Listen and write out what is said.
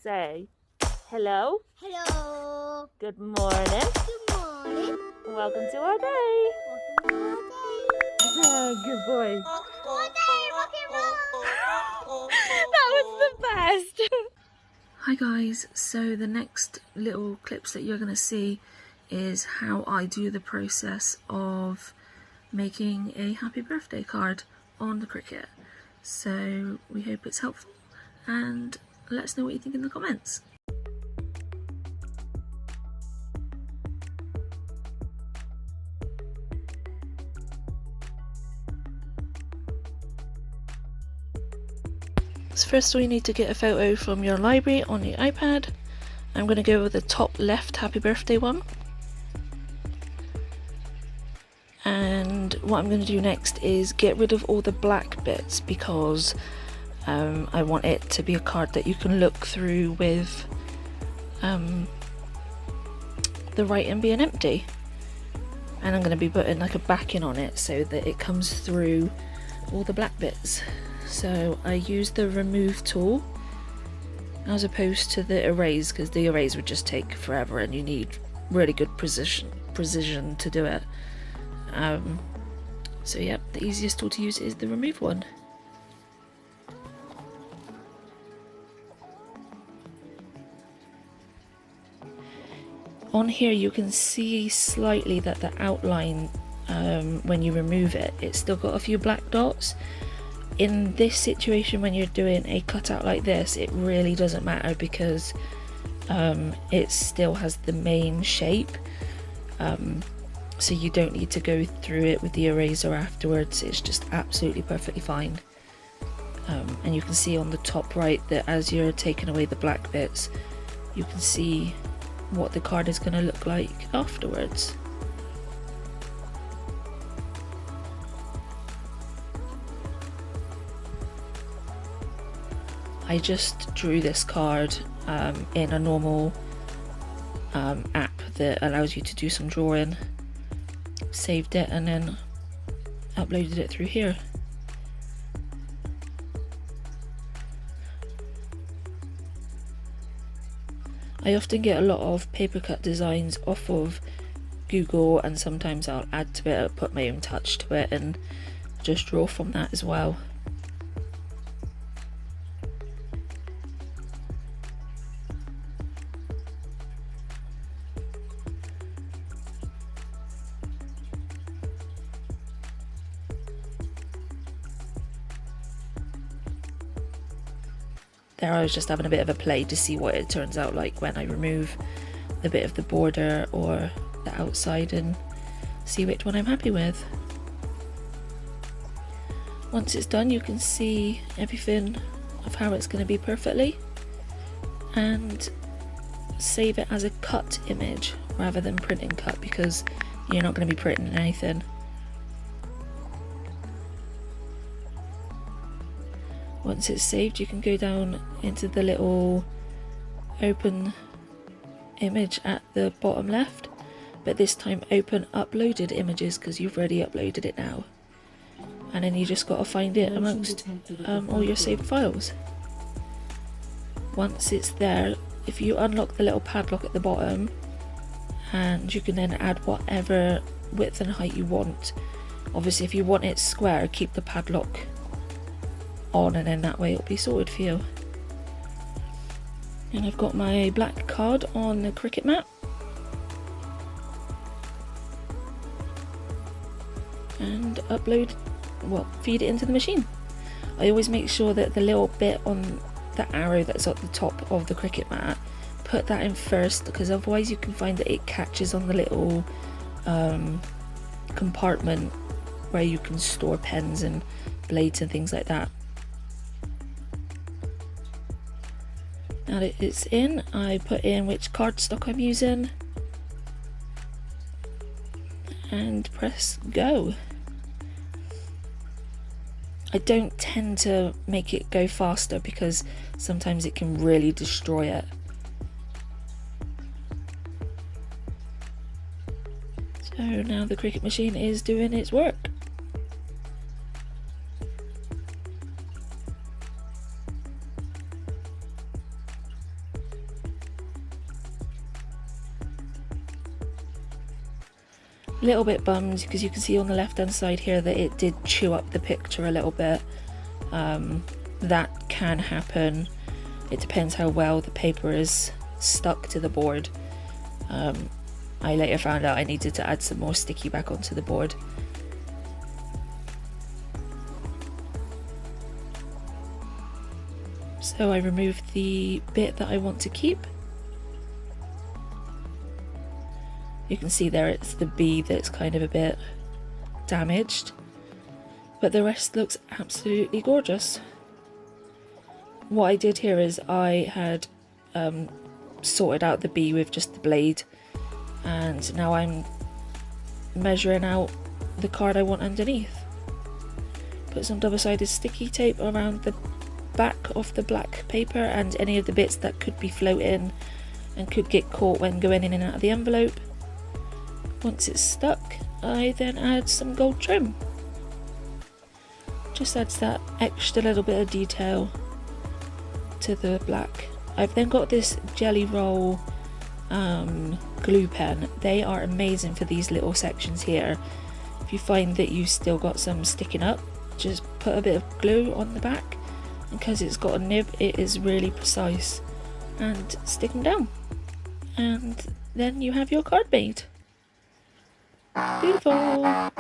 Say hello. Hello. Good morning. Good morning. Welcome to our day. Welcome to our day. Good boy. Our day, rock and roll. That was the best. Hi guys, so the next little clips that you're going to see is how I do the process of making a happy birthday card on the Cricut. So we hope it's helpful and let us know what you think in the comments. So first we need to get a photo from your library on your iPad. I'm going to go with the top left happy birthday one. And what I'm going to do next is get rid of all the black bits because I want it to be a card that you can look through with the writing being empty. And I'm going to be putting like a backing on it so that it comes through all the black bits. So I use the remove tool as opposed to the erase, because the erase would just take forever and you need really good precision to do it. So yeah, the easiest tool to use is the remove one. On here you can see slightly that the outline, when you remove it, it's still got a few black dots. In this situation, when you're doing a cutout like this, it really doesn't matter because it still has the main shape, so you don't need to go through it with the eraser afterwards. It's just absolutely perfectly fine. And you can see on the top right that as you're taking away the black bits, you can see what the card is going to look like afterwards. I just drew this card in a normal app that allows you to do some drawing, saved it and then uploaded it through here. I often get a lot of paper cut designs off of Google, and sometimes I'll add to it, I'll put my own touch to it and just draw from that as well. There I was just having a bit of a play to see what it turns out like when I remove a bit of the border or the outside and see which one I'm happy with. Once it's done, you can see everything of how it's going to be perfectly, and save it as a cut image rather than print and cut because you're not going to be printing anything. Once it's saved, you can go down into the little open image at the bottom left, but this time open uploaded images because you've already uploaded it now, and then you just got to find it amongst all your saved files. Once it's there, if you unlock the little padlock at the bottom, and you can then add whatever width and height you want. Obviously if you want it square, keep the padlock on, and then that way it'll be sorted for you. And I've got my black card on the Cricut mat, and feed it into the machine. I always make sure that the little bit on the arrow that's at the top of the Cricut mat, put that in first, because otherwise you can find that it catches on the little compartment where you can store pens and blades and things like that. Now that it's in, I put in which cardstock I'm using and press go. I don't tend to make it go faster because sometimes it can really destroy it. So now the Cricut machine is doing its work. little bit bummed because you can see on the left hand side here that it did chew up the picture a little bit. That can happen. It depends how well the paper is stuck to the board. I later found out I needed to add some more sticky back onto the board. So I removed the bit that I want to keep. You can see there it's the B that's kind of a bit damaged, but the rest looks absolutely gorgeous. What I did here is I had sorted out the B with just the blade, and now I'm measuring out the card I want underneath. Put some double-sided sticky tape around the back of the black paper and any of the bits that could be floating and could get caught when going in and out of the envelope. Once it's stuck, I then add some gold trim. Just adds that extra little bit of detail to the black. I've then got this Jelly Roll glue pen. They are amazing for these little sections here. If you find that you still got some sticking up, just put a bit of glue on the back, and because it's got a nib, it is really precise, and stick them down, and then you have your card made. Beautiful.